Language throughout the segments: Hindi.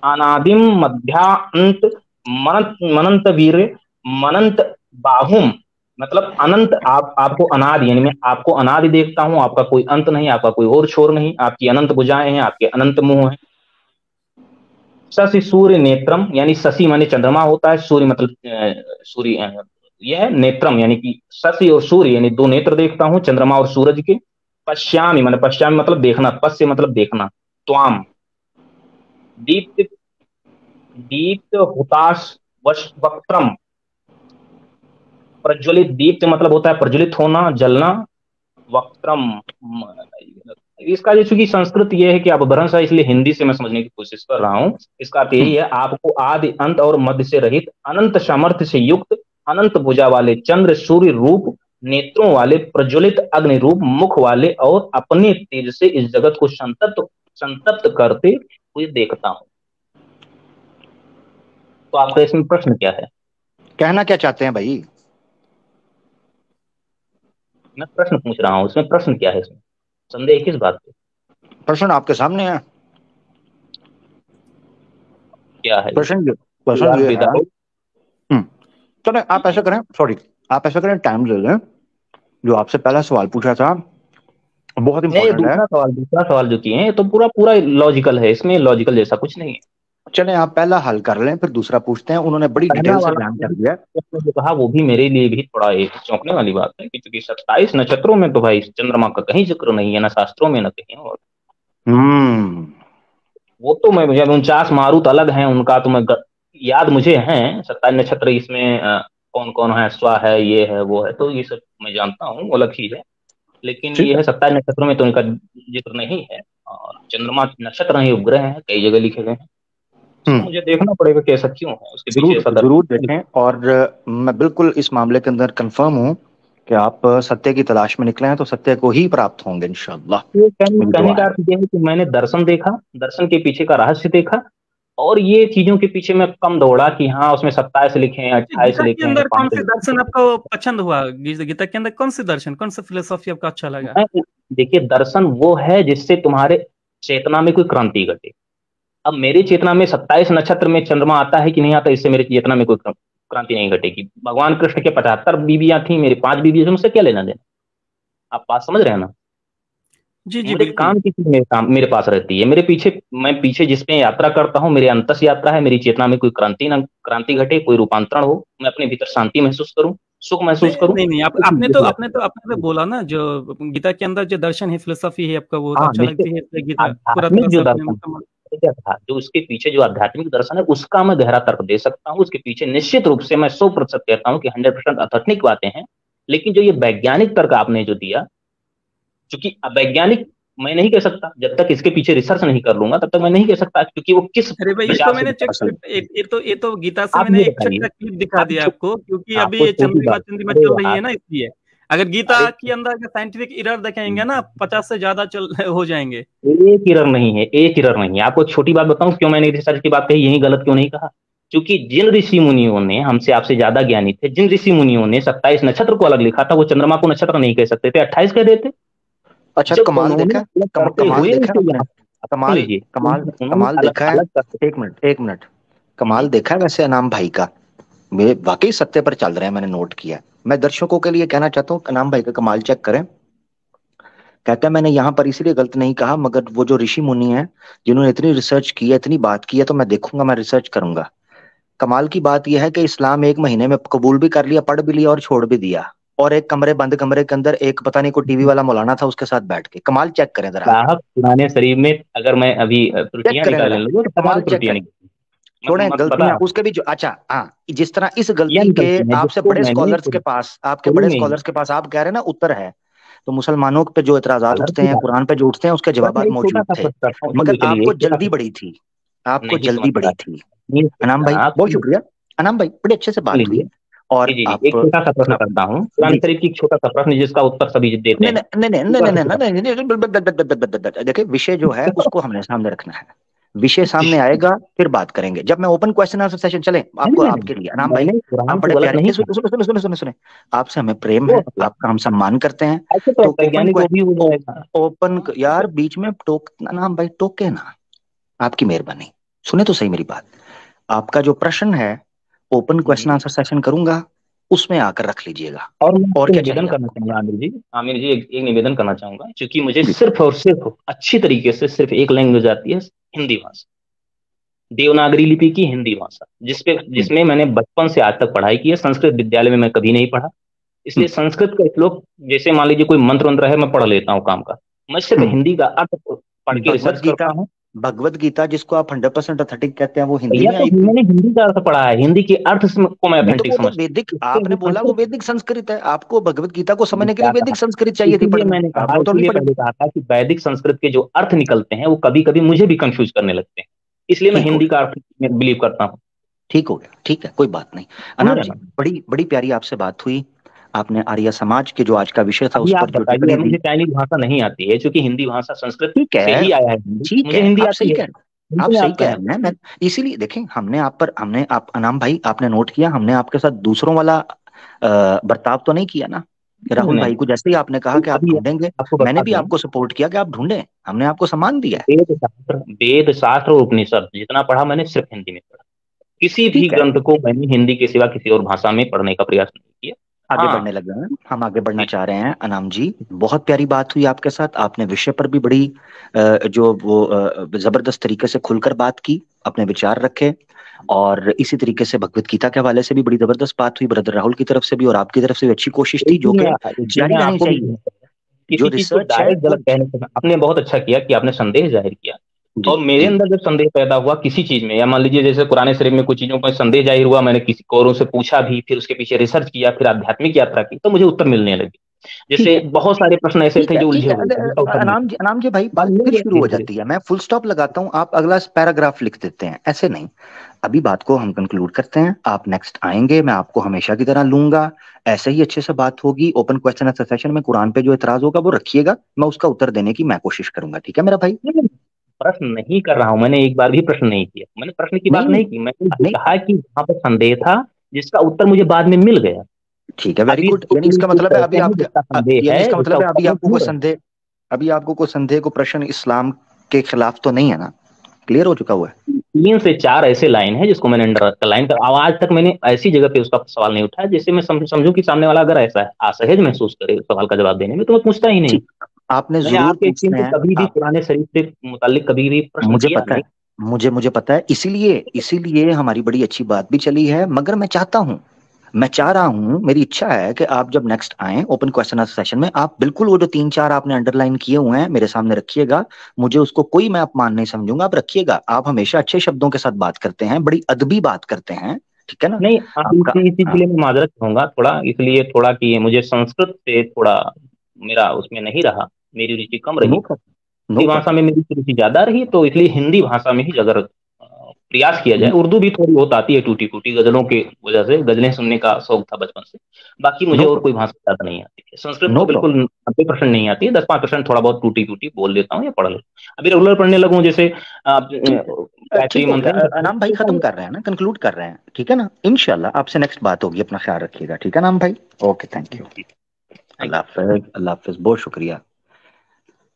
अनादिम मध्यांत मनंत मनंत वीर मनंत बाहुम, मतलब अनंत। आपको अनादि, यानी मैं आपको अनादि देखता हूं, आपका कोई अंत नहीं, आपका कोई और छोर नहीं, आपकी अनंत भुजाएं हैं, आपके अनंत मुंह हैं। शशि सूर्य नेत्रम, यानी शशि माने चंद्रमा होता है, सूर्य मतलब सूर्य, यह है नेत्रम, यानी कि शशि और सूर्य यानी दो नेत्र देखता हूं चंद्रमा और सूरज के। पश्यामी माने पश्यामी मतलब देखना, पश्य मतलब देखना। त्वाम दीप्त दीप्त हुताश वक्त्रम, प्रज्वलित, दीप्त मतलब होता है प्रज्वलित होना, जलना। वक्त्रम, इसका जो चूंकि संस्कृत ये है कि आप अपभ्रंश है, इसलिए हिंदी से मैं समझने की कोशिश कर रहा हूं। इसका अर्थ यही है, आपको आदि अंत और मध्य से रहित अनंत सामर्थ्य से युक्त अनंत भुजा वाले चंद्र सूर्य रूप नेत्रों वाले प्रज्वलित अग्नि रूप मुख वाले और अपने तेज से इस जगत को संतप्त संतप्त करते हुए देखता हूं। तो आपका इसमें प्रश्न क्या है? कहना क्या चाहते हैं भाई? मैं प्रश्न पूछ रहा हूँ, इसमें प्रश्न क्या है? इसमें संदेह किस बात पे? प्रश्न आपके सामने है। क्या है ये? प्रश्न प्रश्न ये है। विदाउट चलो आप ऐसा करें, सॉरी, आप ऐसा करें, टाइम ले लें। जो आपसे पहला सवाल पूछा था बहुत नहीं, इंपॉर्टेंट है। दूसरा सवाल जो किए हैं तो पूरा पूरा लॉजिकल है, इसमें लॉजिकल जैसा कुछ नहीं है। चलें आप पहला हल कर लें, फिर दूसरा पूछते हैं। उन्होंने बड़ी पहला डिटेल से वाला बयान कर दिया है। आपने जो कहा वो भी मेरे लिए भी थोड़ा एक चौंकने वाली बात है कि चूंकि 27 नक्षत्रों में तो भाई चंद्रमा का कहीं जिक्र नहीं है, ना शास्त्रों में ना कहीं और। हम्म। वो तो मैं, मुझे 49 मारुत अलग हैं उनका तो मैं याद मुझे है। 27 नक्षत्र इसमें कौन कौन है, स्वा है, ये है वो है, तो ये सब मैं जानता हूँ, वो अलग चीज है। लेकिन ठीक ये है। है 27 नक्षत्रों में तो इनका जिक्र नहीं है। और चंद्रमा नक्षत्र नहीं, उपग्रह हैं, कई जगह लिखे गए हैं। इसको हम्म। मुझे देखना पड़ेगा कि ऐसा क्यों है, उसके पीछे जरूर ऐसा जरूर दर्शन। देखें। और मैं बिल्कुल इस मामले के अंदर कंफर्म हूं कि आप सत्य की तलाश में निकले हैं तो सत्य को ही प्राप्त होंगे इंशाल्लाह। ये कहने मेरी कहने दुआ का है। अर्थ ये है कि मैंने दर्शन देखा, दर्शन के पीछे का रहस्य देखा, और ये चीजों के पीछे मैं कम दौड़ा कि हाँ उसमें 27 लिखे हैं, 28 गीता के लिखे हैं, अंदर कौन 5 से लिखे दर्शन आपको पसंद हुआ? गीता के अंदर कौन से दर्शन, कौन सा फिलोसॉफी आपको अच्छा लगा? हैं। देखिए, दर्शन वो है जिससे तुम्हारे चेतना में कोई क्रांति घटे। अब मेरी चेतना में 27 नक्षत्र में चंद्रमा आता है कि नहीं आता, इससे मेरी चेतना में कोई क्रांति नहीं घटेगी। भगवान कृष्ण के 75 बीबियां थी, मेरी 5 बीबियां थी, उनसे क्या लेना देना? आप बात समझ रहे हैं ना? जी जी मुझे बिल्कुल। काम की चीज मेरे पास रहती है, मेरे पीछे, मैं पीछे जिसपे यात्रा करता हूँ, मेरी अंतस यात्रा है, मेरी चेतना में कोई क्रांति घटे, कोई रूपांतरण हो, मैं अपने भीतर शांति महसूस करूं, सुख नहीं महसूस करूं। नहीं नहीं, लेकिन देखिए, आपने तो बोला ना, जो गीता के अंदर जो दर्शन है, फिलोसॉफी है, आपका वो हाँ अच्छा देखिए, लगती है, इसलिए गीता पूरा आध्यात्मिक जो तरह से अपने दर्शन मुकम्मल। है, क्या था जो उसके पीछे जो आध्यात्मिक दर्शन है, उसका मैं गहरा तर्क दे सकता हूँ। उसके पीछे निश्चित रूप से मैं 100% कहता हूँ कि 100% आध्यात्मिक बातें हैं। लेकिन जो ये वैज्ञानिक तर्क आपने जो दिया, क्योंकि वैज्ञानिक मैं नहीं कह सकता जब तक इसके पीछे रिसर्च नहीं कर लूंगा, तब तक मैं नहीं कह सकता, क्योंकि वो किस अरे भाई, ये तो विचार से मैंने चेक, असल। ये तो गीता से आप मैंने ये एक बताइए, छोटा क्लिप दिखा आप दिया छो, आपको, क्योंकि अभी आपको ये छोटी चंद्रमा बात, चंद्रमा अरे चल रही है यार, ना, इसलिए अगर गीता अरे के अंदर के साइंटिफिक एरर देखेंगे ना, 50 से ज्यादा चल हो जाएंगे। एक एरर नहीं है, एक एरर नहीं है। आपको एक छोटी बात बताऊं क्यों मैंने रिसर्च की बात कही, यही गलत क्यों नहीं कहा? क्योंकि जिन ऋषि मुनियों ने, हमसे आपसे ज्यादा ज्ञानी थे, जिन ऋषि मुनियों ने 27 नक्षत्र को अलग लिखा था, वो चंद्रमा को नक्षत्र नहीं कह सकते थे, 28 कह देते। अच्छा, जब कमाल उन्होंने देखा है? अलग करते कमाल हुए देखा है इसे आपने? यहाँ, सुन कमाल लीजिए, कमाल उन्होंने कमाल अलग देखा है? अलग करते। एक मिनट, एक मिनट। हम्म, कमाल देखा है वैसे अनाम भाई का? मेरे वाकई सत्य पर चल रहे हैं, मैंने नोट किया है। मैं दर्शकों के लिए कहना चाहता हूँ, अनाम भाई का कमाल चेक करें। कहता है मैंने यहाँ पर इसलिए गलत नहीं कहा, मगर वो जो ऋषि मुनि हैं जिन्होंने इतनी रिसर्च की है, इतनी बात की है, तो मैं देखूंगा, मैं रिसर्च करूंगा। कमाल की बात यह है कि इस्लाम एक महीने में कबूल भी कर लिया, पढ़ भी लिया और छोड़ भी दिया। और एक कमरे, बंद कमरे के अंदर एक पता नहीं कोई टीवी वाला मौलाना था, उसके साथ बैठ के। कमाल चेक करें जरा आप। साहब पुराने शरीर में अगर मैं अभी चेक त्रुटियां करें निकालने जरा। लगूँ तो कमाल हमारी चेक त्रुटियां करें। निकली। छोड़ें मैं बता गलतियां रहा हूँ, उसके भी जो, अच्छा हाँ, जिस तरह इस ये गलती के गलती है आपसे जिसको बड़े मैंने स्कॉलर्स के पास, आपके शुरू बड़े में ही स्कॉलर्स के पास आप कह रहे हैं ना उत्तर है, तो मुसलमानों पे जो इतराजात कलर उठते की हैं, बात। कुरान पे जो उठते हैं, उसके बस मैं जवाबात एक छोटा मौजूद सा थे। प्रश्न करता हूँ, मगर चलिए चलिए आपको एक छोटा जल्दी सा, बड़ी थी। आपको नहीं जल्दी समझ रहा बड़ी थी। नहीं अनाम समझ भाई रहा आप, बहुत शुक्रिया। अनाम भाई बड़े अच्छे से सुन बात लीजिए। हुई। और जी जी जी, आप एक छोटा सा प्रश्न करता हूँ, कुरान जी जी। शरीफ की एक छोटा सा प्रश्न जिसका उत्तर सभी देते नहीं हैं। नहीं नहीं नहीं ऊपर नहीं से नहीं नहीं नहीं, नहीं, देखिए विषय जो है उसको हमने सामने रखना है। विषय सामने आएगा फिर बात करेंगे, जब मैं ओपन क्वेश्चन आंसर सेशन चले आपको, नहीं आपके लिए अनाम भाई। मैंने आप कुरान को बड़े गलत प्यारे, नहीं सुने कहा। सुने सुने सुने सुने, आपसे हमें प्रेम वो है, मतलब आपका हम सम्मान करते हैं। ऐसे तो तो ओपन वैज्ञानिक वो भी हो जाएगा। ओपन यार, बीच में टोक, अनाम भाई टोके ना, आपकी मेहरबानी। सुने तो सही मेरी बात। आपका जो प्रश्न है ओपन क्वेश्चन आंसर सेशन करूंगा, उसमें आकर रख लीजिएगा। और मैं और आपसे क्या निवेदन चाहिए करना आपको? चाहूंगा आमिर जी एक निवेदन करना चाहूंगा, क्योंकि मुझे जी सिर्फ और सिर्फ अच्छी तरीके से सिर्फ एक लैंग्वेज आती है, हिंदी भाषा, देवनागरी लिपि की हिंदी भाषा, जिसमें मैंने बचपन से आज तक पढ़ाई की है। संस्कृत विद्यालय में मैं कभी नहीं पढ़ा, इसलिए संस्कृत का श्लोक, जैसे मान लीजिए कोई मंत्र वंत्र है, मैं पढ़ लेता हूँ काम का। मैं सिर्फ हिंदी का अर्थ पढ़ के भगवत रिसर्च गीता, करता हूँ। भगवत गीता जिसको आप 100% ऑथेंटिक कहते हैं, वो हिंदी भैया में तो आई हुई। मैंने हिंदी का अर्थ पढ़ा है, हिंदी के अर्थ को मैं नहीं तो ऑथेंटिक वो तो समझता वैदिक, हूँ। आपने बोला वो संस्कृत वैदिक संस्कृत है, आपको भगवत गीता को समझने के लिए क्या कहा, वैदिक संस्कृत चाहिए थी इसीलिए पढ़ना, मैंने कहा, आपने तो नहीं इसीलिए पढ़ी। पहले कहा था कि वैदिक संस्कृत के जो अर्थ निकलते हैं वो कभी कभी मुझे भी कंफ्यूज करने लगते हैं, इसलिए मैं ठीक हो हिंदी गया, का अर्थ में बिलीव करता हूँ। ठीक हो गया, ठीक है, कोई बात नहीं। समझ अनाम रहे जी, हैं ना? बड़ी बड़ी प्यारी आपसे बात हुई। आपने आर्य समाज के जो आज का विषय था अभी उस आप पर जो बताइए, टिप्पणी दी। मुझे चाइनीज भाषा नहीं आती है, क्योंकि हिंदी भाषा संस्कृत ठीक से है, ही आया है, हिंदी ठीक मुझे है, हिंदी आप सही आती है, कह रहे हैं, आप हिंदी में सही आप कह कहें। रहे हैं। मैं इसीलिए देखें, हमने आप पर, हमने आप अनाम भाई, आपने नोट किया, हमने आपके साथ दूसरों वाला बर्ताव तो नहीं किया ना। नहीं राहुल नहीं, भाई को जैसे ही आपने कहा कि आप अभी ढूंढेंगे, आपको मैंने बता भी दूं, आपको सपोर्ट किया कि आप ढूंढें, हमने आपको सम्मान दिया है। वेद शास्त्र और उपनिषद जितना पढ़ा मैंने सिर्फ हिंदी में पढ़ा, किसी भी ठीक है, ग्रंथ को मैंने हिंदी के सिवा किसी और भाषा में पढ़ने का प्रयास नहीं किया। आगे बढ़ने हाँ लग गए हैं, हम आगे बढ़ना जी, चाह रहे हैं। अनाम जी, बहुत प्यारी बात हुई आपके साथ, आपने विषय पर भी बड़ी जो वो जबरदस्त तरीके से खुलकर बात की, अपने विचार रखे, और इसी तरीके से भगवत गीता के हवाले से भी बड़ी जबरदस्त बात हुई, ब्रदर राहुल की तरफ से भी और आपकी तरफ से भी अच्छी कोशिश थी, जो कि एक चीज जारी मैं रहनी आपको भी चाहिए। कहना चाहूंगा, जो किसी चीज को रिसर्च है डायरेक्ट वो, गलत कहने से आपने बहुत अच्छा किया कि आपने संदेह जाहिर किया। जी और मेरे जी, अंदर जब संदेह पैदा हुआ किसी चीज में, या मान लीजिए जैसे कुरान शरीफ में कुछ चीजों पर संदेह जाहिर हुआ, मैंने किसी औरों से पूछा भी, फिर उसके पीछे रिसर्च किया, फिर आध्यात्मिक यात्रा की, तो मुझे उत्तर मिलने लगे। ठीक जैसे है, बहुत सारे प्रश्न ऐसे ठीक थे है, जो ठीक उलझे है। हुए थे, जिसका उत्तर नहीं था। अनाम जी भाई, बात बात मिल फिर गया शुरू हो धीरे धीरे। जाती है, मैं फुल स्टॉप लगाता हूँ, आप अगला पैराग्राफ लिख देते हैं, ऐसे नहीं। अभी बात को हम कंक्लूड करते हैं, आप नेक्स्ट आएंगे, मैं आपको हमेशा की तरह लूंगा, ऐसे ही अच्छे से बात होगी। ओपन क्वेश्चन आंसर सेशन में कुरान पे जो इतराज होगा वो रखिएगा, मैं उसका उत्तर देने की मैं कोशिश करूंगा, ठीक है मेरा भाई? नहीं, नहीं, प्रश्न नहीं कर रहा हूं, मैंने एक बार भी प्रश्न नहीं किया, मैंने प्रश्न की बात नहीं नहीं की, मैंने ये नहीं, कहा कि वहां पर संदेह था जिसका उत्तर मुझे बाद में मिल गया। ठीक है, वेरी अभी गुड। तो यानी कोई इसका कुछ मतलब है ऐसे अभी हैं आपके जिसका संदेह यानी है, इसका जिसका मतलब है उत्तर अभी नहीं आपको कोई ढूंढ रहे हैं। संदेह, अभी आपको कोई संदेह को प्रश्न इस्लाम के खिलाफ तो नहीं है ना? क्लियर हो चुका हुआ है? 3 से 4 ऐसे लाइन है जिसको मैंने अंडरलाइन कर, आज तक मैंने ऐसी जगह पे उसका सवाल नहीं उठाया जिससे मैं समझूं कि सामने वाला अगर ऐसा है असहज महसूस करे सवाल का जवाब देने में, तो मैं पूछता ही नहीं। ठीक, आपने मैंने जरूर आपके टीम पूछने से हैं कभी भी आप, पुराने शरीफ से मुतालिक कभी भी प्रश्न मुझे किया पता नहीं। है, मुझे पता है, इसीलिए इसीलिए हमारी बड़ी अच्छी बात भी चली है। मगर मैं चाहता हूं, मैं चाह रहा हूं, मेरी इच्छा है कि आप जब नेक्स्ट आए ओपन क्वेश्चन आंसर सेशन में, आप बिल्कुल वो जो 3 4 आपने अंडरलाइन किए हुए हैं मेरे सामने रखिएगा। मुझे उसको कोई मैं अपमान नहीं समझूंगा, आप रखिएगा। आप हमेशा अच्छे शब्दों के साथ बात करते हैं, बड़ी अदबी बात करते हैं, ठीक है ना? नहीं, आपका, इसी चीज के हाँ, लिए मैं माजरत चाहूंगा थोड़ा, इसलिए थोड़ा कि मुझे संस्कृत से थोड़ा मेरा उसमें नहीं रहा, मेरी रुचि कम रही। नो प्रॉब्लम, नो हिंदी भाषा प्रॉब्लम। में मेरी रुचि ज्यादा रही, तो इसलिए हिंदी भाषा में ही अगर प्रयास किया जाए। उर्दू भी थोड़ी बहुत आती है, टूटी फूटी गजलों के वजह से, गजलें सुनने का शौक था बचपन से। बाकी मुझे नो और कोई प्रॉब्लम, भाषा ज्यादा नहीं आती है। संस्कृत नो तो बिल्कुल प्रॉब्लम। 90% नहीं आती है, 10-5% थोड़ा बहुत टूटी फूटी बोल लेता हूँ या पढ़ लेता हूँ। अभी रेगुलर पढ़ने लगूँ, जैसे ठीक है, गायत्री ठीक हो मंत्र गया। है, अनाम भाई खत्म कर रहे हैं ना, कंक्लूड कर रहे हैं, ठीक है ना? इंशाल्लाह आपसे नेक्स्ट बात होगी, अपना ख्याल रखिएगा, ठीक है नाम भाई? Okay, thank you. थैंक अल्लाह हाफिज, अल्लाह हाफिज, बहुत शुक्रिया।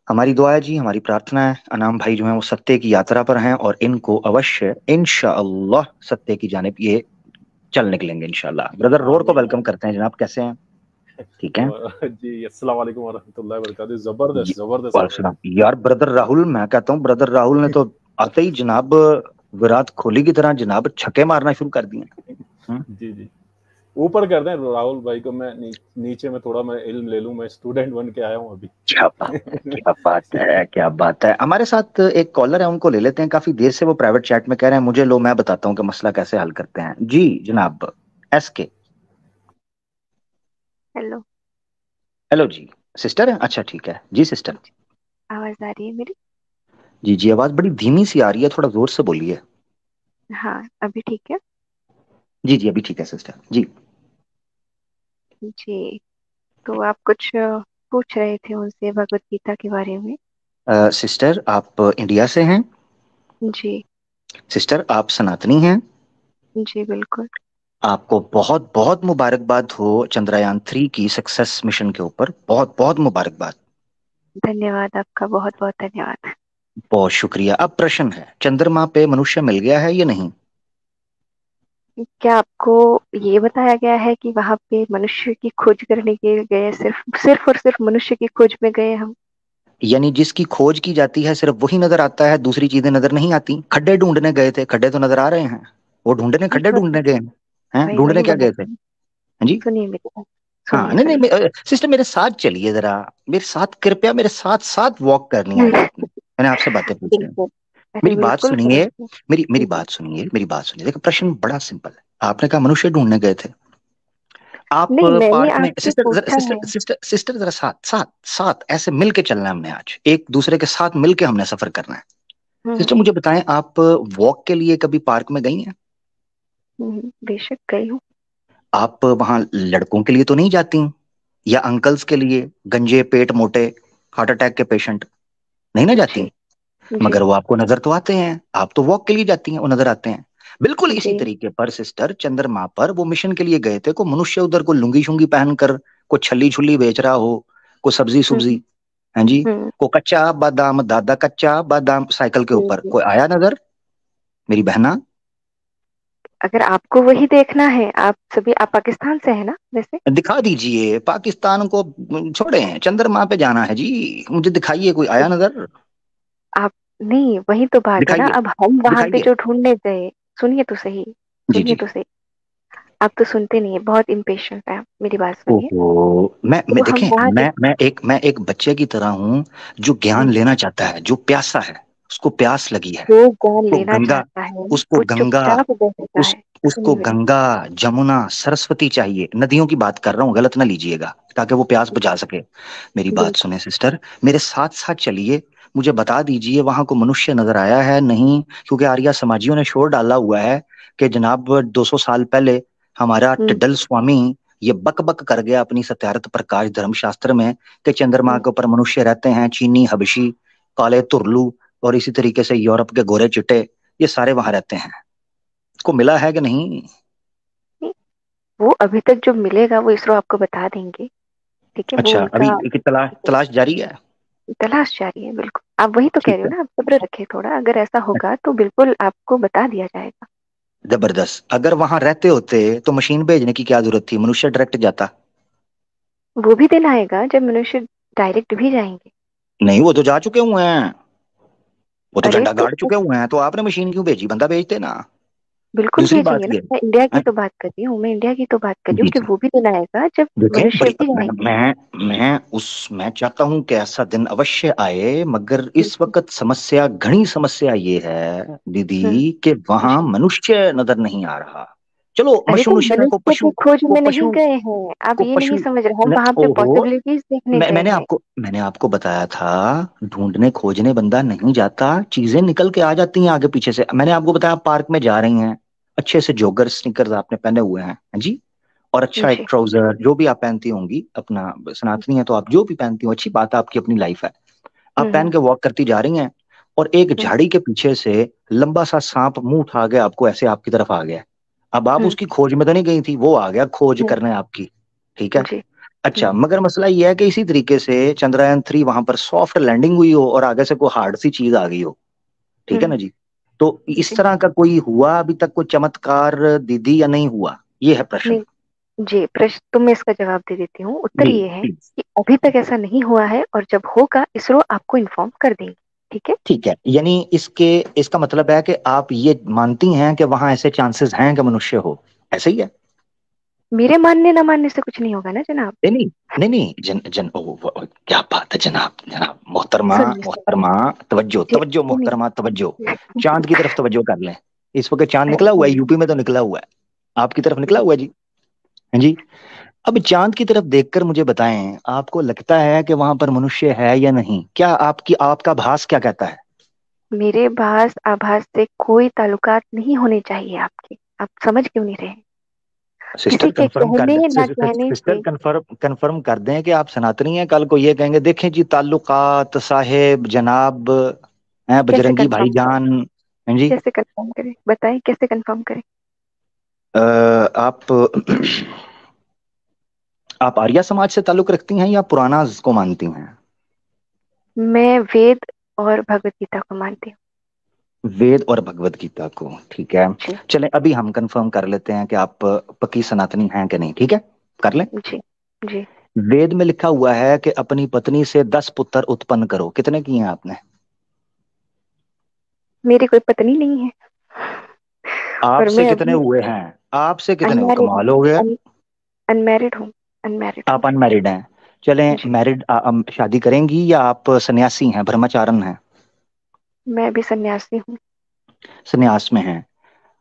हमारी दुआ है जी, हमारी प्रार्थना है, अनाम भाई जो हैं वो सत्य की यात्रा पर हैं और इनको अवश्य इंशाअल्लाह सत्य की जानिब ये चल निकलेंगे इंशाल्लाह। ब्रदर रोर को आमीन वेलकम करते हैं जनाब, कैसे हैं? ठीक है जी। अस्सलाम वालेकुम वरहमतुल्लाहि वबरकातुहू। जबरदस्त जी, जबरदस्त आपने। वालेकुम। यार ब्रदर राहुल, मैं कहता हूँ ब्रदर राहुल ने तो आते ही जनाब विराट कोहली की तरह जनाब छक्के मारना शुरू कर दिए। जी जी, ऊपर कर दें राहुल भाई को, मैं नीचे में थोड़ा मैं इल्म ले लूं, मैं स्टूडेंट बन के आया हूं अभी। क्या बात है, क्या बात है, क्या बात है। हमारे साथ एक कॉलर है, उनको ले लेते हैं। काफी देर से वो प्राइवेट चैट में कह रहे हैं मुझे लो, मैं बताता हूँ कि मसला कैसे हल करते हैं। जी जनाब, एसके। हेलो। हेलो जी, सिस्टर है? अच्छा ठीक है जी सिस्टर। आवाज आ रही है मेरी? जी जी, आवाज बड़ी धीमी सी आ रही है, थोड़ा जोर से बोलिए। हाँ, अभी ठीक है? जी जी, अभी ठीक है सिस्टर जी। जी, तो आप कुछ पूछ रहे थे उनसे भगवत गीता के बारे में। सिस्टर आप इंडिया से हैं? जी। सिस्टर आप सनातनी हैं? जी बिल्कुल। आपको बहुत बहुत मुबारकबाद हो चंद्रयान 3 की सक्सेस मिशन के ऊपर, बहुत बहुत मुबारकबाद। धन्यवाद, आपका बहुत बहुत धन्यवाद। बहुत शुक्रिया। अब प्रश्न है, चंद्रमा पे मनुष्य मिल गया है या नहीं? क्या आपको ये बताया गया है कि वहां पे मनुष्य की खोज करने के लिए गए, सिर्फ सिर्फ और सिर्फ मनुष्य की खोज में गए हम? यानी जिसकी खोज की जाती है सिर्फ वही नजर आता है, दूसरी चीजें नजर नहीं आती? खड्डे ढूंढने गए थे, खड्डे तो नजर आ रहे हैं, वो ढूंढने बस खड्डे बस ढूंढने गए हैं, वही ढूंढने वही क्या बोला गए थे? था। हाँ जी। सुनिए मेरी बात, हाँ, सुनिए नहीं सुनिए। नहीं, सिस्टर मेरे साथ चलिए जरा, मेरे साथ कृपया, मेरे साथ साथ वॉक करनी है आज आपने। मैंने आपसे बातें पूछी हैं। बिल्कुल। अरे मेरी बात बिल्कुल सुनिए, करेंगे। मेरी मेरी जी। बात सुनिए, मेरी बात सुनिए। देखो प्रश्न बड़ा सिंपल है। आपने कहा मनुष्य ढूंढने गए थे, आप नहीं, मैंने पार्क में, आपसे सिस्टर जरा, पूछा सिस्टर है। सिस्टर सिस्टर जरा साथ साथ साथ ऐसे मिल के चलना है हमने, आज एक दूसरे के साथ मिल के हमने सफर करना है। हम्म सिस्टर मुझे बताएं, आप वॉक के लिए कभी पार्क में गई हैं? बेशक गई हूँ। आप वहां लड़कों के लिए तो नहीं जाती, या अंकल्स के लिए, गंजे पेट मोटे हार्ट अटैक के पेशेंट, नहीं ना जी। जाती? जी। मगर वो आपको नजर तो आते हैं, आप तो वॉक के लिए जाती हैं, वो नजर आते हैं। बिल्कुल इसी जी। तरीके पर सिस्टर चंद्रमा पर वो मिशन के लिए गए थे, को मनुष्य उधर को लुंगी शुंगी पहनकर, को छली छुली बेच रहा हो, को सब्जी हम्म सुब्जी, हाँ जी, हम्म को कच्चा बादाम, दादा कच्चा बादाम साइकिल के ऊपर जी। कोई आया नजर, मेरी बहना? अगर आपको वही देखना है, आप पाकिस्तान से है ना वैसे? दिखा दीजिए, पाकिस्तान को छोड़े हैं, चंद्रमा पे जाना है जी, मुझे दिखाइए, कोई आया नजर? आप नहीं, वही तो बात है ना। दिखाइए, अब हम वहां पे दिखाइए। जो ढूंढने गए, सुनिए तो सही, जी सुनिए जी। तो सही। आप तो सुनते नहीं है, बहुत इम्पेशेंट है आप, मेरी बात सुनिए। ओहो, मैं तो हम देखें, वहां जो मैं एक बच्चे की तरह हूं, जो ज्ञान हम्म, लेना चाहता है, जो प्यासा है, उसको प्यास लगी है। जो ज्ञान उसको लेना गंगा, चाहता है उसको वो गंगा, चुपचाप बैठता उस है। उसको सुनिए मेरी गंगा, जमुना, सरस्वती चाहिए। नदियों की बात कर रहा हूँ, गलत ना लीजिएगा, ताकि वो प्यास बुझा सके। मेरी बात बिल्कुल। सुने सिस्टर, मेरे साथ साथ चलिए, मुझे बता दीजिए वहां को मनुष्य नजर आया है नहीं? क्योंकि आर्या समाजियों ने शोर डाला हुआ है कि जनाब 200 साल पहले हमारा हम्म टिड्डल स्वामी ये बक बक कर गया अपनी सत्यार्थ प्रकाश धर्मशास्त्र में, कि चंद्रमा हम्म के ऊपर मनुष्य रहते हैं, चीनी, हबशी, काले तुरलू, और इसी तरीके से यूरोप के गोरे चिट्टे, ये सारे वहां रहते हैं। को मिला है कि नहीं? नहीं, वो अभी तक जो मिलेगा वो इसरो आपको बता देंगे। ठीक है, वो अच्छा, अभी उनका की तलाश तलाश जारी है? तलाश जारी है। बिल्कुल, आप वही तो कह ठीक रहे हो है, ना, आप सब्र रखिए थोड़ा। अगर ऐसा होगा तो बिल्कुल आपको बता दिया जाएगा। जबरदस्त। अगर वहां रहते होते तो मशीन भेजने की क्या जरूरत थी, मनुष्य डायरेक्ट जाता। वो भी दिन आएगा जब मनुष्य डायरेक्ट भी जाएंगे। नहीं, वो तो जा चुके हुए हैं, वो तो अरे झंडा तो गाड़ चुके हुए हैं, तो आपने मशीन क्यों भेजी, बंदा भेजते ना। बिल्कुल दूसरी बात भेजेंगे ना। ये मैं इंडिया की है, तो बात कर रही हूँ, मैं इंडिया की तो बात कर रही हूँ जी कि जी, वो भी दिन आएगा जब देखें मनुष्य बड़ी, भी जाएंगे। मैं चाहता हूं कि ऐसा दिन अवश्य आए, मगर इस वक्त समस्या, घनी समस्या ये है हम्म दीदी, कि वहां जी। मनुष्य नजर नहीं आ रहा। चलो अरे तो मनुष्य को मनुष्य की पशु, खोज को में नहीं पशु, गए हैं, आप को ये नहीं पशु समझ रहे, हम न, वहां पे ओहो, पॉसिबिलिटीज देखने गए हैं। मैंने आपको बताया था, ढूंढने खोजने बंदा नहीं जाता, चीजें निकल के आ जाती हैं आगे पीछे से। मैंने आपको बताया, पार्क में जा रही हैं, अच्छे से जोगर स्निकर्स आपने पहने हुए हैं, हाँ जी, और अच्छा एक जी। ट्राउजर जो भी आप पहनती होंगी, अपना सनातनी है तो आप जो भी पहनती हो अच्छी बात है, आपकी अपनी लाइफ है। आप पहन हम्म के वॉक करती जा रही हैं, और एक हम्म झाड़ी के पीछे से लंबा सा सांप मुंह उठा के आपको ऐसे आपकी तरफ आ गया। अब आप हम्म उसकी खोज में तो नहीं गई थी, वो आ गया खोज हम्म, करने आपकी, ठीक है? जी। अच्छा, मगर मसला यह है कि इसी तरीके से चंद्रयान 3 वहां पर सॉफ्ट लैंडिंग हुई हो और आगे से कोई हार्ड सी चीज आ गई हो, ठीक है ना हम्म जी? तो इस जी। तरह का कोई हुआ अभी तक कोई चमत्कार दीदी, या नहीं हुआ? ये है प्रश्न। नहीं, जी प्रश्न तो मैं इसका जवाब दे देती हूँ। उत्तर जी ये है प्लीज। कि अभी तक ऐसा नहीं हुआ है, और जब होगा इसरो आपको इन्फॉर्म कर देंगे। ठीक है। ठीक है, यानी इसका मतलब है कि आप ये मानती हैं कि वहां ऐसे चांसेस हैं कि मनुष्य हो, ऐसे ही है? मेरे मानने ना मानने से कुछ नहीं होगा ना जनाब। नहीं नहीं, नहीं नहीं, जन जन क्या बात है जनाब, जनाब मोहतरमा, सुनिए सुनिए। मोहतरमा, तवज्जो जी तवज्जो, मोहतरमा सुनिए। तवज्जो, चांद की तरफ तवज्जो कर लें। इस वक्त चांद अरे निकला हुआ है, नहीं, यूपी में तो निकला हुआ है, आपकी तरफ निकला जी। हुआ है जी, हाँ जी। अब चांद की तरफ देखकर मुझे बताएं, आपको लगता है कि वहां पर मनुष्य है या नहीं? क्या आपका भास क्या कहता है? मेरे आभास से कोई ताल्लुकात नहीं होने चाहिए आपके। आप समझ क्यों नहीं रहे? सिस्टर किसी के कंफर्म कर कहने दें, ना कहने सिस्टर से। कंफर्म कर दें कि आप सनातनी हैं, कल को ये कहेंगे देखें जी ताल्लुकात साहेब जनाब हैं, कैसे बजरंगी कंफर्म करें? भाईजान, हैं जी। कैसे कंफर्म करें, बताएं कैसे कंफर्म करें? आप आप आर्या समाज से ताल्लुक रखती हैं या पुराना को मानती हैं? मैं वेद और भगवत गीता को मानती हूँ। वेद और भगवत गीता को, ठीक है। जी चलें अभी हम कंफर्म कर लेते हैं कि आप पक्की सनातनी हैं कि नहीं, ठीक है, कर लें। जी जी। वेद में लिखा हुआ है कि अपनी पत्नी से 10 पुत्र उत्पन्न करो, कितने किए हैं आपने? मेरी कोई पत्नी नहीं है और आपसे मैं कितने अभी हुए हैं? आपसे कितने हुए? अनमैरिड कमाल हो गया। हूँ, अनमैरिड हूँ, अनमैरिड हूँ। आप अनमैरिड हैं। चलें, जी मैरिड शादी करेंगी या आप सन्यासी हैं, ब्रह्मचारन हैं? मैं अभी सन्यासी हूँ। सन्यास में हैं,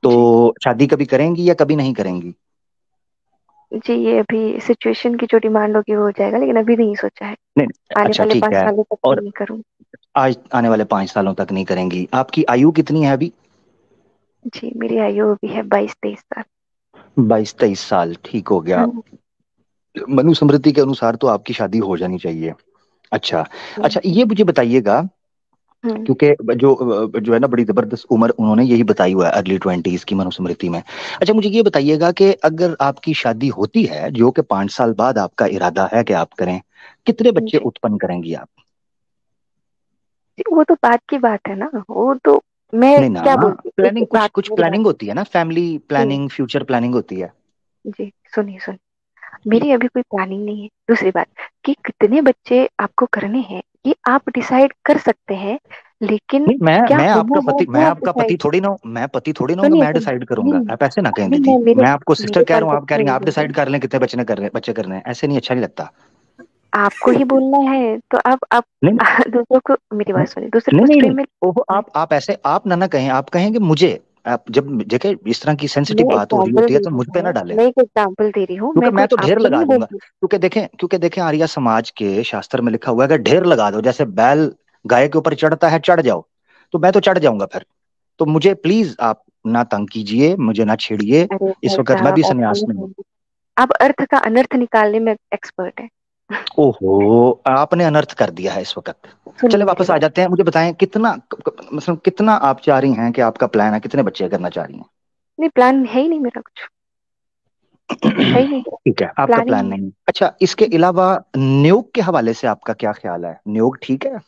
तो जी शादी कभी करेंगी या कभी नहीं करेंगी? जी, ये अभी सिचुएशन की जो डिमांड होगी वो हो जाएगा, लेकिन अभी नहीं सोचा है। नहीं, आने अच्छा वाले ठीक 5 है। सालों तक तो और नहीं करूँ। आज आने वाले 5 सालों तक नहीं करेंगी। आपकी आयु कितनी है अभी? जी मेरी आयु अभी है 22-23 साल। 22-23 साल, ठीक हो गया। हाँ, मनुस्मृति के अनुसार तो आपकी शादी हो जानी चाहिए। अच्छा, अच्छा हम्म, ये मुझे बताइएगा, हम्म, क्योंकि जो है ना, बड़ी जबरदस्त उम्र उन्होंने यही बताई हुआ है, अर्ली 20s की मनुस्मृति में। अच्छा मुझे ये बताइएगा कि अगर आपकी शादी होती है, जो कि 5 साल बाद आपका इरादा है कि आप करें, कितने बच्चे जी उत्पन्न करेंगी आप? जी, वो तो बात की बात है ना, वो तो मैं नहीं ना, क्या बोलती हूँ, प्लानिंग, एक कुछ बात कुछ मेरी बात प्लानिंग होती है ना, फैमिली सुनिए। प्लानिंग, फ्यूचर प्लानिंग होती है। जी सुनिए सुनिए, मेरी अभी कोई प्लानिंग नहीं है। दूसरी बात कि कितने बच्चे आपको करने हैं ये आप डिसाइड कर सकते हैं, लेकिन नहीं, मैं क्या मैं होना आपका है पति, मैं वो आप आपका पति डिसाइड। थोड़ी ना हूं, मैं पति थोड़ी ना हूं कि सुनिए मैं सुनिए, डिसाइड नहीं करूंगा। आप ऐसे ना कहें नहीं, दीदी। मेरे मैं आपको सिस्टर मेरे कह रहा हूँ, आप कह कॉन्टेक्ट रही में हैं नहीं आप बोल रही डिसाइड हूँ। कर लें कितने बच्चे करने हैं। ऐसे नहीं, अच्छा नहीं लगता। आपको ही बोलना है तो आप नहीं दूसरों को, मेरी बात सुनिए, दूसरों नहीं को नहीं नहीं, स्ट्रीम में। ओहो, आप ऐसे आप ना कहें, आप कहेंगे मुझे। आप जब जगह इस तरह की मैं सेंसिटिव बात हो रही एग्जाम्पल होती है दे तो रही मुझ पे ना हूँ, डालें, मैं एक एग्जाम्पल दे रही हूँ, क्योंकि मैं मैं कोई तो ढेर आपको लगा नहीं दूंगा। बोलती। क्योंकि देखें आर्य समाज के शास्त्र में लिखा हुआ है कि ढेर लगा दो, जैसे बैल गाय के ऊपर चढ़ता है, चढ़ जाओ। तो मैं तो चढ़ जाऊंगा फिर। तो मुझे प्लीज आप ना तंग कीजिए, मुझे ना छेड़िए। अरे इस भाई वक्त मैं भी साहब, ऐसा संन्यास नहीं में हूँ। बोलते। आप अर्थ का अनर्थ निकालने में एक्सपर्ट है। ओहो, आपने अनर्थ कर दिया है इस वक्त। चले सुनिए मेरी वापस आ बात। जाते हैं, मुझे बताएं कितना, मतलब कितना आप चाह रही हैं, कि आपका प्लान है, कितने बच्चे करना चाह रही नहीं, प्लान है ही नहीं मेरा कुछ, है हैं? ही नहीं, ठीक है, आपका प्लान ही प्लान नहीं। नहीं। अच्छा, इसके अलावा नियोग के हवाले से आपका क्या ख्याल है? नियोग ठीक है?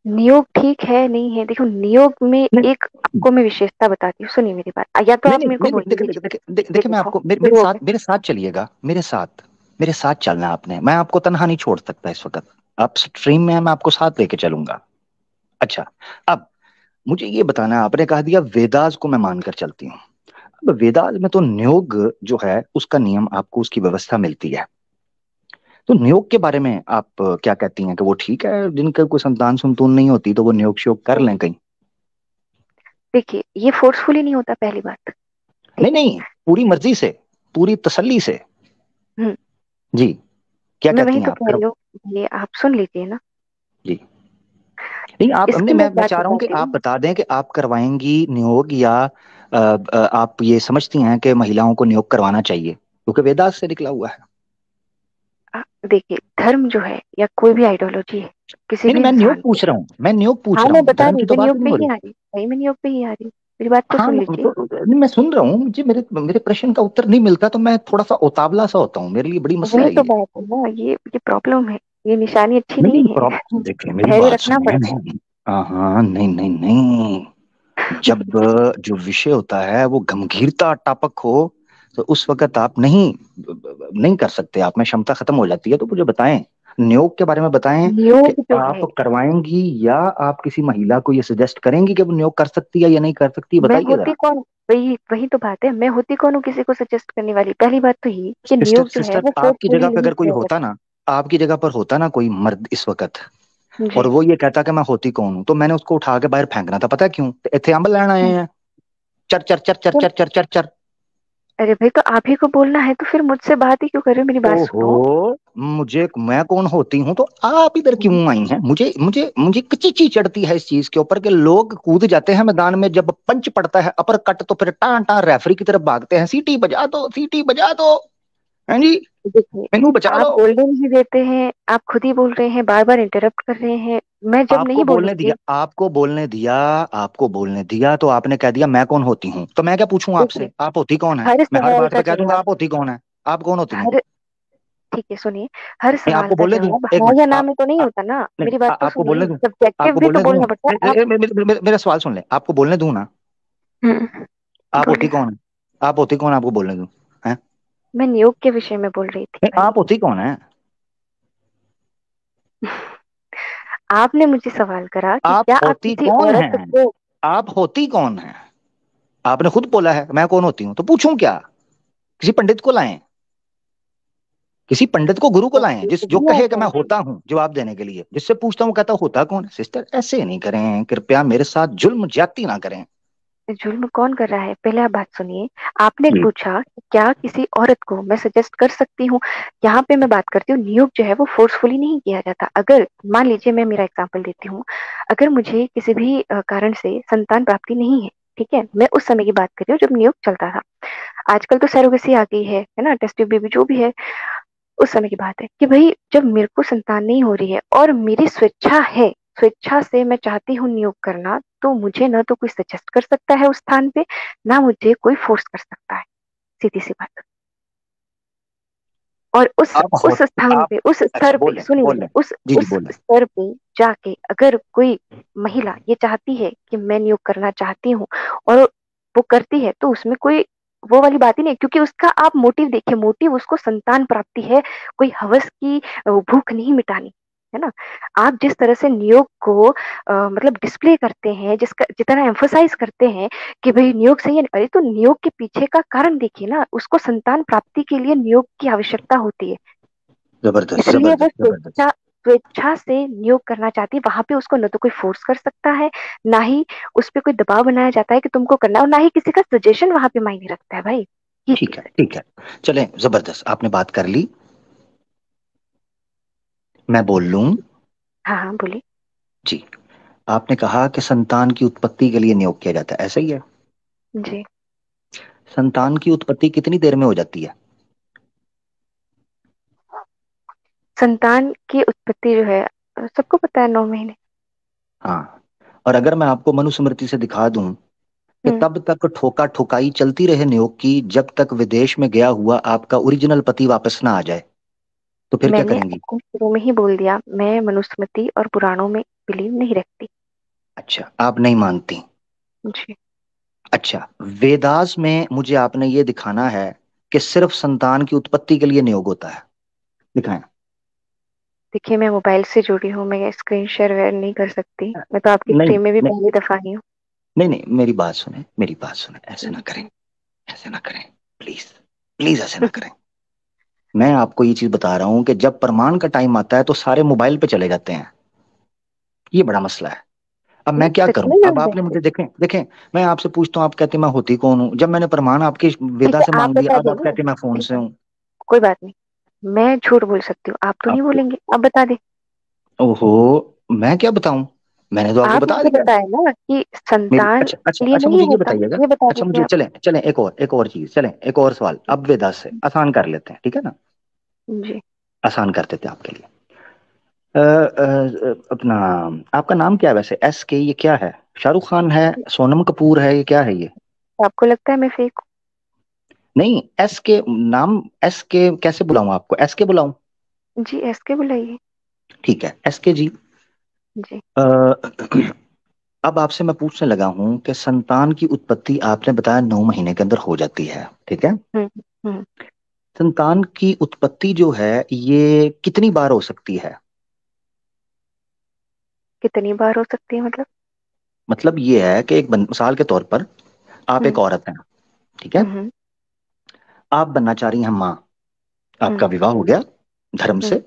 नियोग ठीक है नहीं है, देखो नियोग में नहीं एक आपको मैं विशेषता बताती हूँ, सुनिए मेरी बात, या तो नहीं आप नहीं मेरे को नहीं नहीं, बोल देखिए दीजिए। देखिए देखिए देखिए ये देखिए, मैं देखो आपको शुरू हो गया। मेरे साथ चलिएगा, मेरे साथ चलना है आपने। मैं आपको तनहा नहीं छोड़ सकता इस वक्त। आप स्ट्रीम में हैं, मैं आपको साथ लेके चलूंगा। अच्छा, अब मुझे ये बताना है, आपने कहा दिया वेदास को मैं मानकर चलती हूँ। अब वेदास में तो नियोग जो है उसका नियम, आपको उसकी व्यवस्था मिलती है। तो नियोग के बारे में आप क्या कहती हैं, कि वो ठीक है? जिनका कोई संतान संतून नहीं होती तो वो नियोग शियोग कर लें कहीं? देखिए ये फोर्सफुली नहीं होता, पहली बात। नहीं ठीक है। नहीं, पूरी मर्जी से, पूरी तसल्ली से। हम्म, जी, क्या मैं कहती वही हैं तो आप, कह करो। रही हूँ, ये आप सुन लीजिए ना। जी, नहीं आप, हमने, इसकी मैं एक मैं बात चाह रहा हूँ कि बताती आप हूँ। बता दें कि आप करवाएंगी नियोग, या आप ये समझती हैं कि महिलाओं को नियोग करवाना चाहिए, क्योंकि वेदास से निकला हुआ है। देखिए धर्म जो है या कोई भी आइडियोलॉजी है किसी नहीं नहीं, भी मैं नियोग इंसान को। पूछ रहा हूँ, मैं नियोग पूछ हाँ रहा मैं हूँ, बता धर्म रही की हूँ, तो मैं बात नियोग ही पे नहीं हो ही रही। आ रही हूँ, सही में नियोग पे ही आ रही हूँ, मेरी बात तो हाँ, सुन लीजिए। नहीं, मैं सुन रहा हूँ, मुझे मेरे प्रश्न का उत्तर नहीं मिलता तो मैं थोड़ा सा उतावला सा होता हूँ, मेरे लिए बड़ी मसला वही है तो ये। बात है ना, ये प्रॉब्लम है, ये निशानी अच्छी नहीं नहीं नहीं, है। देखिए मेरी धैर्य बात रखना सुनिए, पड़ता है। नहीं, हाँ हाँ, नहीं नहीं नहीं, जब जो विषय होता है वो गंभीरता टापक हो, तो उस वक्त आप नहीं कर सकते, आप में क्षमता खत्म हो जाती है। तो मुझे बताएं, नियोग के बारे में बताएं, कि नियोग जो आप है, करवाएंगी या आप किसी महिला को ये सजेस्ट करेंगी कि वो नियोग कर सकती है या नहीं कर सकती, मैं बताइए होती जरा। कौन, वही वही तो बात है, मैं होती कौन हूँ किसी को सजेस्ट करने वाली। पहली बात तो ये कि सिस्टर नियोग जो है सिस्टर वो आपकी फोर्सफुली जगह पे नहीं अगर कोई किया होता जाता। ना, आपकी जगह पर होता ना कोई मर्द इस वक्त, और जी वो ये कहता कि मैं होती कौन हूं, तो मैंने उसको उठा के बाहर फेंकना था। पता है क्यों? इतने अम्ब लेना आए हैं, चर चर चर चर तो चर चर चर चर। अरे भाई, तो आप ही को बोलना है तो फिर मुझसे बात ही क्यों कर रहे हो, मेरी बात सुनो। ओहो, मैं कौन होती हूँ तो आप इधर क्यों आई हैं? मुझे मुझे मुझे कच्ची चढ़ती है इस चीज के ऊपर, कि लोग कूद जाते हैं मैदान में, जब पंच पड़ता है अपर कट तो फिर टां टां रेफरी की तरफ भागते हैं, सीटी बजा दो, सीटी बजा दो। हैं जी, देखिए मैनू बचा आप लो। बोलने नहीं देते हैं, आप खुद ही बोल रहे हैं, बार बार इंटरप्ट कर रहे हैं। मैं जब आपको नहीं बोलने दिया, बोलूंगी। आपको बोलने दिया तो आपने कह दिया मैं कौन होती हूँ, तो मैं क्या पूछूं देखिए आपसे, आप होती कौन है? हर मैं हर सवाल बात का पे कह दूंगा जवाब, आप होती कौन है, आप कौन होती हैं? हर ठीक है, सुनिए, हर नहीं, सवाल आपको का बोलने दूं, जवाब एक हाँ मिनट, या ना में तो नहीं होता ना, नहीं, मेरी बात तो आपको बोलने सुनिए, दूं, सब्जेक्टिव आपको भी तो बोलने दूं, बोलना पड़ता है आप। मेरा सवाल सुन ले, आपको बोलने दूं ना? आप होती बोलिए। कौन है? आप होती कौन, आपको बोलने दूं? हैं? मैं नियोग के विषय में बोल रही थी नहीं, भाई। आप होती कौन है? आपने मुझे सवाल करा कि आप क्या आप होती किसी कौन औरत है? को, आप होती कौन है? आपने खुद बोला है मैं कौन होती हूँ, तो पूछूं क्या? किसी पंडित को लाएं, किसी पंडित को, गुरु को लाएं, जिस जो भी आ कहे कि मैं जाए। होता हूं जवाब देने के लिए। जिससे पूछता हूँ कहता होता कौन है। सिस्टर ऐसे नहीं करें कृपया, मेरे साथ जुल्म ज्यादती ना करें। जुल्म कौन कर रहा है, पहले आप बात सुनिए। आपने जी। पूछा कि क्या किसी औरत को मैं सजेस्ट कर सकती हूँ। यहाँ पे मैं बात करती हूँ, नियोग जो है वो फोर्सफुली नहीं किया जाता। अगर मान लीजिए, मैं मेरा एग्जांपल देती हूँ, अगर मुझे किसी भी कारण से संतान प्राप्ति नहीं है, ठीक है, मैं उस समय की बात कर रही हूँ जब नियोग चलता था। आजकल तो सरोगेसी आ गई है ना, टेस्ट ट्यूब बेबी जो भी है। उस समय की बात है कि भाई जब मेरे को संतान नहीं हो रही है और मेरी स्वेच्छा है, स्वेच्छा से मैं चाहती हूँ नियोग करना, तो मुझे ना तो कोई सजेस्ट कर सकता है उस स्थान पे, ना मुझे कोई फोर्स कर सकता है, सीधी सी बात। और उस आप हो, उस स्थान आप, पे, उस अच्छा स्तर पे, बोले सुनिए, बोले, उस जी जी उस बोले। स्तर पे जाके अगर कोई महिला ये चाहती है कि मैं नियोग करना चाहती हूँ और वो करती है, तो उसमें कोई वो वाली बात ही नहीं, क्योंकि उसका आप मोटिव देखिए, मोटिव उसको संतान प्राप्ति है, कोई हवस की भूख नहीं मिटानी, है ना। आप जिस तरह से नियोग को मतलब डिस्प्ले करते हैं, जिसका जितना एम्फोसाइज करते हैं कि भाई नियोग सही है, अरे तो नियोग के पीछे का कारण देखिए ना, उसको संतान प्राप्ति के लिए नियोग की आवश्यकता होती है, जबरदस्त इसलिए वो जबरदस्त जबरदस्त। स्वेच्छा स्वेच्छा से नियोग करना चाहती है। वहां पे उसको न तो कोई फोर्स कर सकता है, ना ही उस पर कोई दबाव बनाया जाता है कि तुमको करना है, और ना ही किसी का सजेशन वहां पे मायने रखता है भाई, ये ठीक है चीज है। ठीक है, चलें, जबरदस्त, आपने बात कर ली, मैं बोल लूं? हाँ हाँ बोलिए। जी। आपने कहा कि संतान की उत्पत्ति के लिए नियोग किया जाता है, ऐसा ही है? जी। संतान की उत्पत्ति कितनी देर में हो जाती है? संतान की उत्पत्ति जो है सबको पता है, 9 महीने। हाँ, और अगर मैं आपको मनुस्मृति से दिखा दूं कि हम्म। तब तक ठोका ठोकाई चलती रहे नियोग की जब तक विदेश में गया हुआ आपका ओरिजिनल पति वापस ना आ जाए, तो फिर क्या मैंने करेंगी? आपको शुरू में ही बोल दिया, मैं मनुस्मृति और पुराणों में बिलीव नहीं रखती। अच्छा, आप नहीं मानती? जी। अच्छा, वेदास में मुझे आपने ये दिखाना है कि सिर्फ संतान की उत्पत्ति के लिए नियोग होता है, दिखाएं। देखिए, मैं मोबाइल से जुड़ी हूँ, मैं स्क्रीन शेयर वेयर नहीं कर सकती, मैं तो आपकी नहीं स्ट्रीम में भी नहीं पहली दफा आई हूँ। नहीं नहीं, मेरी बात सुने, मेरी बात सुने, ऐसे ना करें, जी। ऐसे ना करें, प्लीज, प्लीज ऐसे ना करें। मैं आपको ये चीज बता रहा हूं कि जब प्रमाण का टाइम आता है तो सारे मोबाइल पे चले जाते हैं, ये बड़ा मसला है। अब नहीं, मैं क्या सच करूं? में अब जान आपने सकते। मुझे, देखें देखें, मैं आपसे पूछता हूं, आप कहते हैं मैं होती कौन हूं, जब मैंने प्रमाण आपके ठीक वेदा है, से आप मांग लिया, बता अब दें आप ना। कहते हैं मैं फोन ठीक से है, हूं। कोई बात नहीं, मैं झूठ बोल सकती हूँ, आप तो नहीं आपको, बोलेंगे, आप बता दें। ओहो, मैं क्या बताऊं? मैंने तो आपको आप बता मुझे दिया। बताए ना कि मेरी, संतान अच्छा अच्छा लिए अच्छा, नहीं मुझे ये होता, बताइएगा, ये बता अच्छा दीजिए मुझे, आप। चलें चलें, एक और चीज, चलें एक और सवाल, अब वेदा से आसान कर लेते हैं, ठीक है ना? जी। आसान कर देते हैं आपके लिए। अपना, आपका नाम क्या है वैसे? एस के, ये क्या है? शाहरुख खान है, सोनम कपूर है, ये क्या है ये? आपको लगता है मैं फेक नहीं, एस के नाम, एस के कैसे बुलाऊं आपको, एस के बुलाऊं? हूँ? जी, एस के बुलाइए। ठीक है, एस के जी। जी। अ, अब आपसे मैं पूछने लगा हूं कि संतान की उत्पत्ति आपने बताया 9 महीने के अंदर हो जाती है, ठीक है? हम्म। हम्म। संतान की उत्पत्ति जो है ये कितनी बार हो सकती है? कितनी बार हो सकती है मतलब? मतलब ये है कि एक मिसाल के तौर पर आप एक हम्म। औरत हैं, ठीक है? हम्म। आप बनना चाह रही हैं माँ, आपका हम्म। विवाह हो गया धर्म हम्म। से,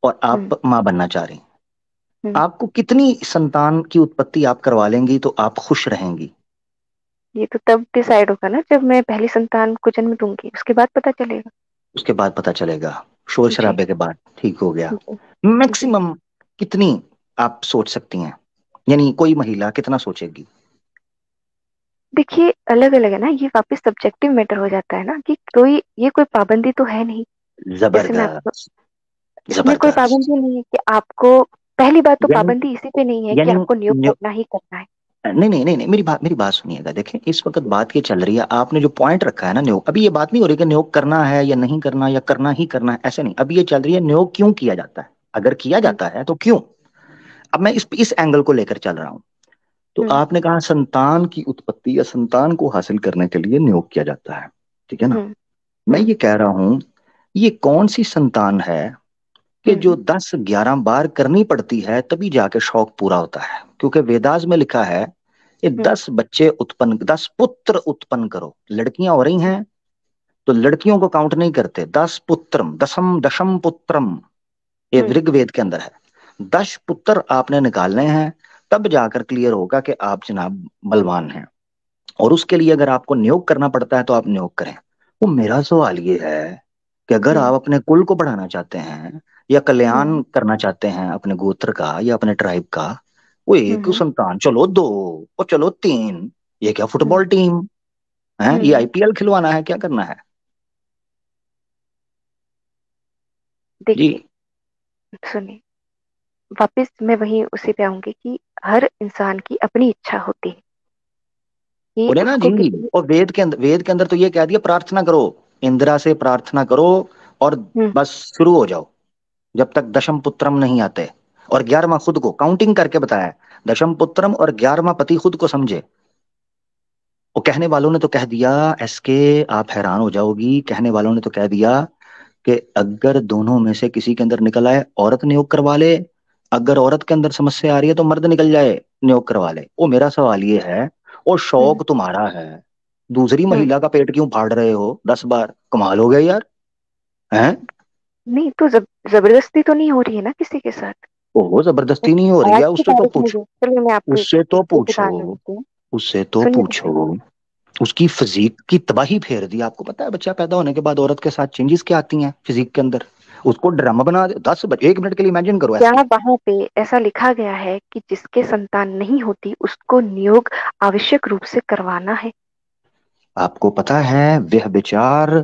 और हम्म। आप माँ बनना चाह रही हैं। हम्म। आपको कितनी संतान की उत्पत्ति आप करवा लेंगी तो आप खुश रहेंगी? ये तो तब डिसाइड होगा ना जब मैं पहली संतान को जन्म दूंगी, उसके बाद पता चलेगा। उसके बाद पता चलेगा, शोर जी। शराबे के बाद ठीक हो गया। जी। जी। मैक्सिमम कितनी आप सोच सकती हैं, यानी कोई महिला कितना सोचेगी? देखिए, अलग अलग है ना, ये वापस सब्जेक्टिव मैटर हो जाता है ना, कि कोई ये कोई पाबंदी तो है नहीं। जैसे मैं आपको, जबरदस्त इसमें कोई जबरदस्त। पाबंदी नहीं है कि आपको, पहली बात तो यानी पाबंदी इसी पे नहीं है कि यानी आपको नियोग करना ही करना है। नहीं नहीं नहीं नहीं, मेरी बात सुनिएगा। देखें, इस वक्त बात ये चल रही है, आपने जो पॉइंट रखा है ना नियोग, अभी ये बात नहीं हो रही कि नियोग करना है या नहीं करना या करना ही करना है, ऐसे नहीं। अभी ये चल रही है नियोग क्यों किया जाता है, अगर किया हम्म, जाता है तो क्यों। अब मैं इस एंगल को लेकर चल रहा हूं। तो हम्म, आपने कहा संतान की उत्पत्ति या संतान को हासिल करने के लिए नियोग किया जाता है, ठीक है ना। हम्म, मैं हम्म, ये कह रहा हूं, ये कौन सी संतान है कि जो हम्म, 10-11 बार करनी पड़ती है तभी जाके शौक पूरा होता है। क्योंकि वेदास में लिखा है ये हम्म, 10 बच्चे उत्पन्न, 10 पुत्र उत्पन्न करो। लड़कियां हो रही हैं तो लड़कियों को काउंट नहीं करते। 10 पुत्रम, दशम दशम पुत्रम, ये हम्म, ऋग्वेद के अंदर है। 10 पुत्र आपने निकालने हैं, तब जाकर क्लियर होगा कि आप जनाब बलवान हैं। और उसके लिए अगर आपको नियोग करना पड़ता है तो आप नियोग करें। वो मेरा सवाल ये है कि अगर हम्म, आप अपने कुल को बढ़ाना चाहते हैं या कल्याण हम्म, करना चाहते हैं अपने गोत्र का या अपने ट्राइब का, वो एक हम्म, संतान चलो 2 और चलो 3, ये क्या हम्म, फुटबॉल टीम है, ये हम्म। आईपीएल खिलवाना है, क्या करना है जी। देखिए, सुनिए, वापस मैं वहीं उसी पे आऊंगी कि हर इंसान की अपनी इच्छा होती है कि बोले ना उसको जी। किसी। और वेद के अंदर तो ये कह दिया प्रार्थना करो, इंदिरा से प्रार्थना करो और हम्म, बस शुरू हो जाओ जब तक दशम पुत्रम नहीं आते। और 11वां खुद को काउंटिंग करके बताया, दशम पुत्रम और 11वां पति खुद को समझे। वो कहने वालों ने तो कह दिया, एसके आप हैरान हो जाओगी, कहने वालों ने तो कह दिया कि अगर दोनों में से किसी के अंदर निकल आए औरत नियोग करवा ले, अगर औरत के अंदर समस्या आ रही है तो मर्द निकल जाए नियोग करवा ले। वो मेरा सवाल ये है, और हम्म, शौक तुम्हारा है दूसरी हम्म। महिला का पेट क्यों फाड़ रहे हो 10 बार, कमाल हो गया यार। हैं? नहीं तो जबरदस्ती तो नहीं हो रही है ना किसी के साथ। ओहो, जबरदस्ती नहीं हो रही आज है, की उससे तो तारीख में पूछो, जो, चलिए मैं आपको उससे तो एक पूछो, उदाहरण देती हूँ। उससे तो सुनिए तो सही। पूछो। उसकी फिजिक की तबाही फेर दी। आपको पता है बच्चा पैदा होने के बाद औरत के साथ चेंजेस क्या आती हैं फिजिक के अंदर, उसको ड्रामा बना दे। 10 बजे 1 मिनट के लिए इमेजिन करो क्या एसके। वहां पे ऐसा लिखा गया है कि जिसके संतान नहीं होती उसको नियोग आवश्यक रूप से करवाना है? आपको पता है वह विचार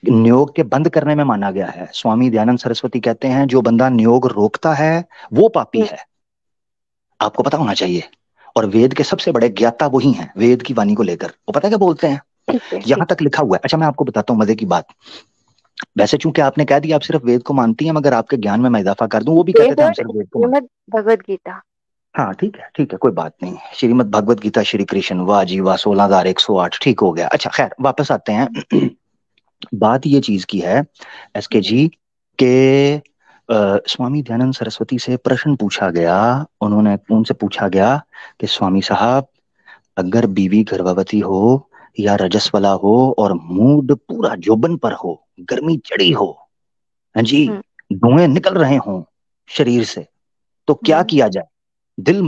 नियोग के बंद करने में माना गया है। स्वामी दयानंद सरस्वती कहते हैं जो बंदा नियोग रोकता है वो पापी हम्म, है। आपको पता होना चाहिए। और वेद के सबसे बड़े ज्ञाता वही हैं वेद की वाणी को लेकर। वो पता है क्या बोलते हैं, ठीक है, यहां ठीक तक लिखा हुआ है। अच्छा मैं आपको बताता हूँ मजे की बात। वैसे चूंकि आपने कह दिया आप सिर्फ वेद को मानती हैं, मगर आपके ज्ञान में मैं इजाफा कर दूं, वो भी है। कहते थे हम वेद सिर्फ वेद को मानते श्रीमद् भगवद गीता। हैं। हाँ ठीक है कोई बात नहीं। श्रीमद् भगवत गीता श्री कृष्ण, वाह जी वाह, 16,108, ठीक हो गया। अच्छा खैर वापस आते हैं। बात ये चीज की है एसके हम्म, जी के स्वामी दयानंद सरस्वती से प्रश्न पूछा गया। उन्होंने उनसे पूछा गया कि स्वामी साहब अगर बीवी गर्भवती हो या रजस्वला हो और मूड पूरा जोबन पर हो, गर्मी चढ़ी हो, हाँ जी, हम्म, धुएं निकल रहे हों शरीर से, तो क्या हम्म, किया जाए। दिल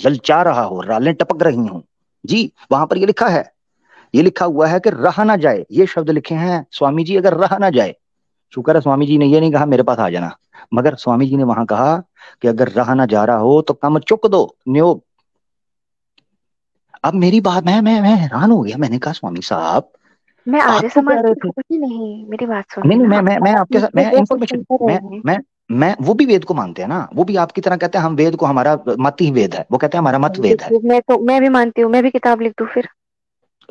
ललचा रहा हो, रालें टपक रही हों, जी वहां पर ये लिखा है, ये लिखा हुआ है कि रहा ना जाए, ये शब्द लिखे हैं स्वामी जी, अगर रहा ना जाए। शुक्र है स्वामी जी ने ये नहीं कहा मेरे पास आ जाना, मगर स्वामी जी ने वहां कहा कि अगर रहा ना जा रहा हो तो कम चुक दो न्योग। अब मेरी बात, मैं हैरान हो गया। मैंने कहा स्वामी साहब मैं आप आर्य तो समाज कह रहे की थे। हूँ ही नहीं, मेरी बात नहीं सुनिए नहीं, ना। मैं आप आपके साथ, मुझसे मैं वो क्वेश्चन इंफॉर्मेशन, कर मैं रहे हैं। मैं मैं वो भी वेद को मानते हैं ना, वो भी आपकी तरह कहते हैं हम वेद को, हमारा मत ही वेद है, वो कहते हैं हमारा मत चलिए वेद है। देखिए, मैं भी मानती हूँ, मैं भी किताब लिख दूँ फिर।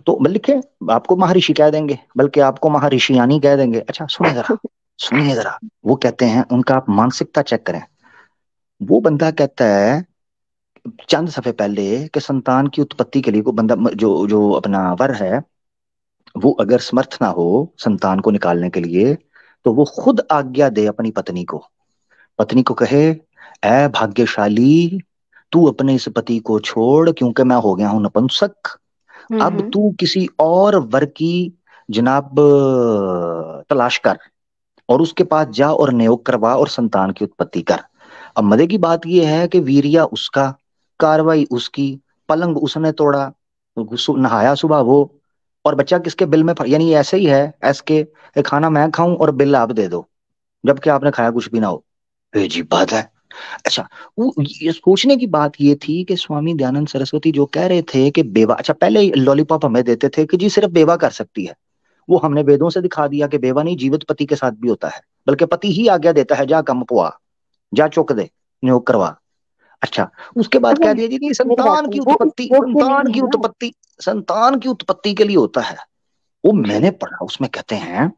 तो लिखे, आपको महर्षि कह देंगे, बल्कि आपको महर्षियानी कह देंगे। अच्छा सुनिए जरा, सुनिए जरा। वो कहते हैं, उनका आप मानसिकता चेक करें। वो बंदा कहता है चंद सफे पहले कि संतान की उत्पत्ति के लिए को बंदा जो जो अपना वर है, वो अगर समर्थ ना हो संतान को निकालने के लिए, तो वो खुद आज्ञा दे अपनी पत्नी को। पत्नी को कहे, ऐ भाग्यशाली, तू अपने इस पति को छोड़ क्योंकि मैं हो गया हूं नपुंसक। अब हम्म, तू किसी और वर की जनाब तलाश कर और उसके पास जा और नियोग करवा और संतान की उत्पत्ति कर। अब मजे की बात यह है कि वीरिया उसका, कार्रवाई उसकी, पलंग उसने तोड़ा, नहाया सुबह वो, और बच्चा किसके बिल में यानी ऐसे ही है ऐस के खाना मैं खाऊं और बिल आप दे दो, जबकि आपने खाया कुछ भी ना हो। अजीब बात है। अच्छा, वो ये सोचने की बात ये थी कि स्वामी दयानंद सरस्वती जो कह रहे थे कि बेवा, अच्छा पहले लॉलीपॉप हमें देते थे कि जी सिर्फ बेवा कर सकती है, वो हमने वेदों से दिखा दिया कि बेवा नहीं, जीवित पति के साथ भी होता है, बल्कि पति ही आज्ञा देता है जा कम पुआ, जा चुक दे, नियोग करवा। अच्छा, उसके बाद कह दिया जी कि संतान की उत्पत्ति, संतान की उत्पत्ति के लिए होता है। वो मैंने पढ़ा, उसमें कहते हैं,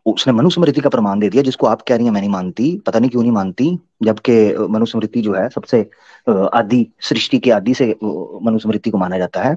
उसने मनुस्मृति का प्रमाण दे दिया, जिसको आप कह रही हैं मैं नहीं मानती, पता नहीं क्यों नहीं मानती, जबकि मनुस्मृति जो है सबसे आदि, सृष्टि के आदि से मनुस्मृति को माना जाता है।